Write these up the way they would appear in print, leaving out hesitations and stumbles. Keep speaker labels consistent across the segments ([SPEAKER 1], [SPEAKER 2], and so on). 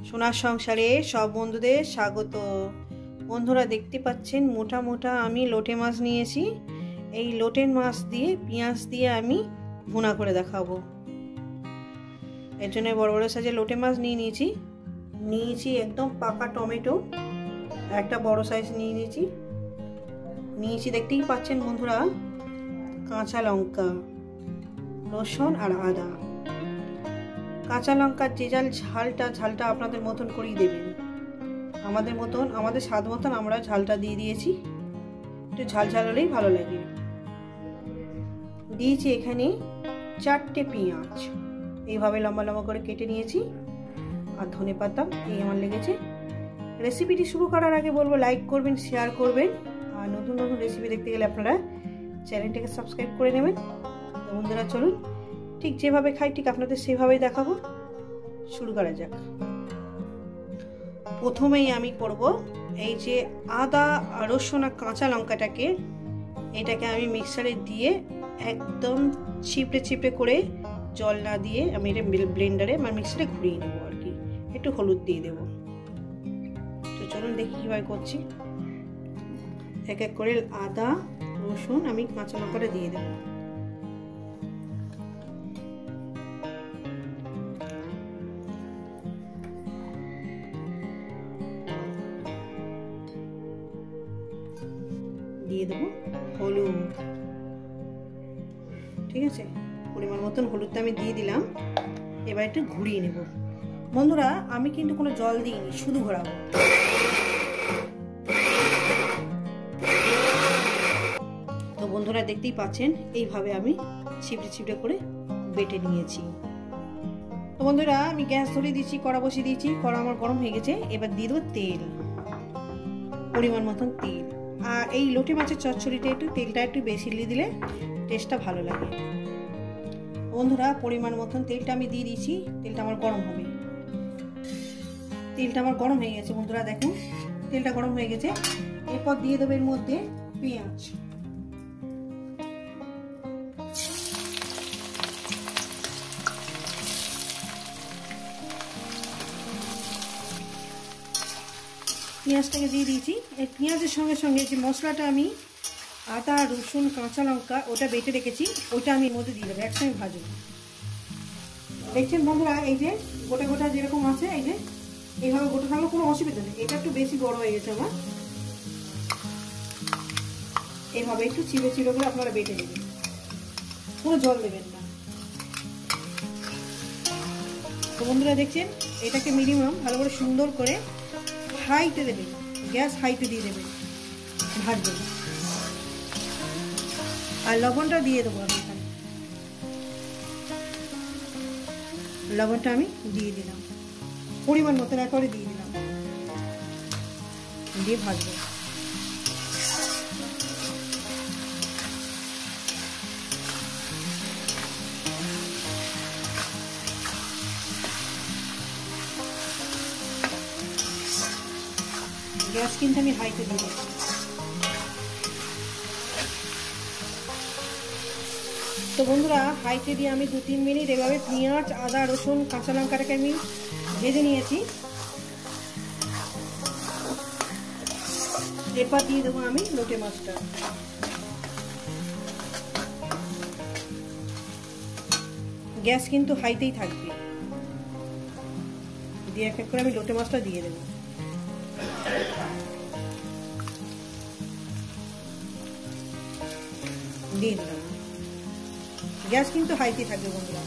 [SPEAKER 1] সোনার সংসারে সব বন্ধুদের স্বাগত। বন্ধুরা দেখতে পাচ্ছেন মোটা মোটা আমি লোটে মাছ নিয়েছি। এই লোটে মাছ দিয়ে পেঁয়াজ দিয়ে আমি ভুনা করে দেখাবো। এর জন্য বড় বড় সাইজের লোটে মাছ নিয়েছি একদম পাকা টমেটো একটা বড় সাইজ নিয়েছি দেখতেই পাচ্ছেন বন্ধুরা, কাঁচা লঙ্কা, রসুন আর আদা। কাঁচা লঙ্কার যে ঝালটা আপনাদের মতন করেই দেবেন, আমাদের স্বাদ মতন আমরা ঝালটা দিয়ে দিয়েছি। একটু ঝাল হলেই ভালো লাগে। দিয়েছি এখানে 4টে পেঁয়াজ, এইভাবে লম্বা লম্বা করে কেটে নিয়েছি, আর ধনে পাতা এই আমার লেগেছে। রেসিপিটি শুরু করার আগে বলবো লাইক করবেন, শেয়ার করবেন, আর নতুন নতুন রেসিপি দেখতে গেলে আপনারা চ্যানেলটাকে সাবস্ক্রাইব করে নেবেন। তো বন্ধুরা চলুন, ঠিক যেভাবে খাই ঠিক আপনাদের সেভাবেই দেখাবো। শুরু করা যাক। প্রথমেই আমি করব এই যে আদা আর রসুন আর কাঁচা লঙ্কাটাকে, এটাকে আমি মিক্সারে দিয়ে একদম চিপড়ে করে জল না দিয়ে আমি এটা ব্লেন্ডারে মিক্সারে ঘুরিয়ে নেবো আর কি। একটু হলুদ দিয়ে দেবো। তো চলুন দেখি কীভাবে করছি। এক এক করে আদা রসুন আমি কাঁচা লঙ্কাটা দিয়ে দেবো। দিয়ে দেবো হলুদ, ঠিক আছে, পরিমাণ মতন হলুদটা আমি দিয়ে দিলাম। এবার একটু ঘুরিয়ে নেব। বন্ধুরা আমি কিন্তু কোনো জল দিইনি, শুধু ঘোরাবো। তো বন্ধুরা দেখতেই পাচ্ছেন এইভাবে আমি ছিপড়ে করে বেটে নিয়েছি। তো বন্ধুরা আমি গ্যাস ধরিয়ে দিয়েছি, কড়া বসিয়ে দিয়েছি, কড়া আমার গরম হয়ে গেছে। এবার দিয়ে দেবো তেল, পরিমাণ মতন তেল। আর এই লোটে মাছের চচ্চড়িটা তেলটা একটু বেশি দিলে টেস্টটা ভালো লাগে। বন্ধুরা পরিমাণ মতন তেলটা আমি দিয়ে দিয়েছি, তেলটা আমার গরম হবে। তেলটা আমার গরম হয়ে গেছে বন্ধুরা, দেখুন তেলটা গরম হয়ে গেছে। এরপর দিয়ে দেবো এর মধ্যে পেঁয়াজ। পেঁয়াজটাকে দিয়ে দিয়েছি। এই পেঁয়াজের সঙ্গে সঙ্গে যে মশলাটা আমি আদা রসুন কাঁচা লঙ্কা ওটা বেটে রেখেছি, ওটা আমি এর মধ্যে দিয়ে দেবো, একসঙ্গে ভাজবো। দেখছেন বন্ধুরা এই যে গোটা গোটা যেরকম আছে, এই যে এইভাবে গোটা থাকলে কোনো অসুবিধা নেই। এটা একটু বেশি বড় হয়ে গেছে আমার, এইভাবে একটু চিড়ে করে আপনারা বেটে নেবেন, কোনো জল দেবেন না। তো বন্ধুরা দেখছেন এটাকে মিনিমাম ভালো করে সুন্দর করে হাইতে দেবেন, গ্যাস হাইতে দিয়ে দেবেন, ভাজবেন। আর লবণটা দিয়ে দেবো আমি এখানে, লবণটা আমি দিয়ে দিলাম পরিমাণ মতো করে দিয়ে দিলাম, দিয়ে ভাজবো। গ্যাস কিন্তু আমি হাইতে দিয়ে দিচ্ছি। তো বন্ধুরা হাইতে দিয়ে আমি 2-3 মিনিট এভাবে পেঁয়াজ আদা রসুন কাঁচা লঙ্কাটাকে আমি ভেজে নিয়েছি। এরপর দিয়ে দেবো আমি লোটে মাছটা। গ্যাস কিন্তু হাইতেই থাকবে। দিয়ে এক এক করে আমি লোটে মাছটা দিয়ে দেবো। দিয়ে দিলাম। গ্যাস কিন্তু হাইতে থাকবে বন্ধুরা।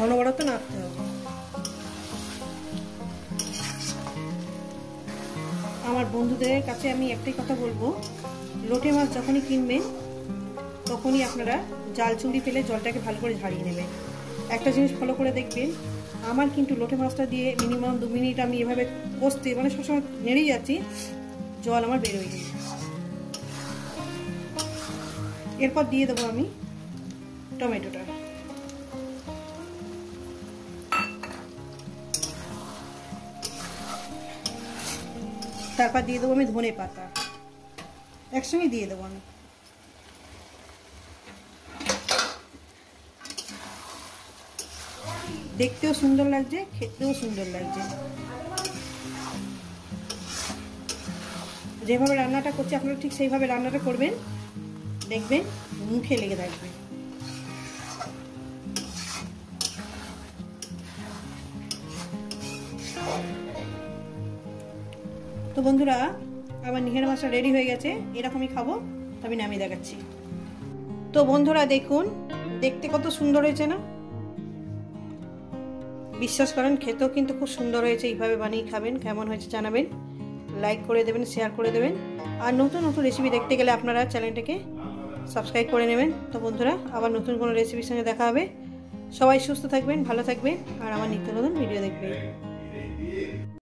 [SPEAKER 1] অনবরত নাড়তে হবে। আমার বন্ধুদের কাছে আমি একটাই কথা বলবো, লোটে মাছ যখনই কিনবেন তখনই আপনারা জাল চুড়ি পেলে জলটাকে ভালো করে ঝাড়িয়ে নেবেন। একটা জিনিস ফলো করে দেখবেন, আমার কিন্তু লোটে মাছটা দিয়ে মিনিমাম 2 মিনিট আমি এভাবে কষতে সবসময় নেড়েই যাচ্ছি, জল আমার বেরোয় গেছে। এরপর দিয়ে দেবো আমি টমেটোটা। তারপর দিয়ে দেবো আমি ধনে পাতা, একসঙ্গে দিয়ে দেবো আমি। দেখতেও সুন্দর লাগছে, খেতেও সুন্দর লাগছে। যেভাবে রান্নাটা করছি আপনারা ঠিক সেইভাবে রান্নাটা করবেন, দেখবেন মুখে লেগে থাকবে। তো বন্ধুরা আমার নিহার মাছটা রেডি হয়ে গেছে, এরকমই খাবো, আমি নামিয়ে দেখাচ্ছি। তো বন্ধুরা দেখুন, দেখতে কত সুন্দর হয়েছে না? বিশ্বাস করেন খেতেও কিন্তু খুব সুন্দর হয়েছে। এইভাবে বানিয়ে খাবেন, কেমন হয়েছে জানাবেন, লাইক করে দেবেন, শেয়ার করে দেবেন। আর নতুন নতুন রেসিপি দেখতে গেলে আপনারা চ্যানেলটাকে সাবস্ক্রাইব করে নেবেন। তো বন্ধুরা আবার নতুন কোনো রেসিপির সঙ্গে দেখা হবে। সবাই সুস্থ থাকবেন, ভালো থাকবেন, আর আমার নিত্য নতুন ভিডিও দেখবেন।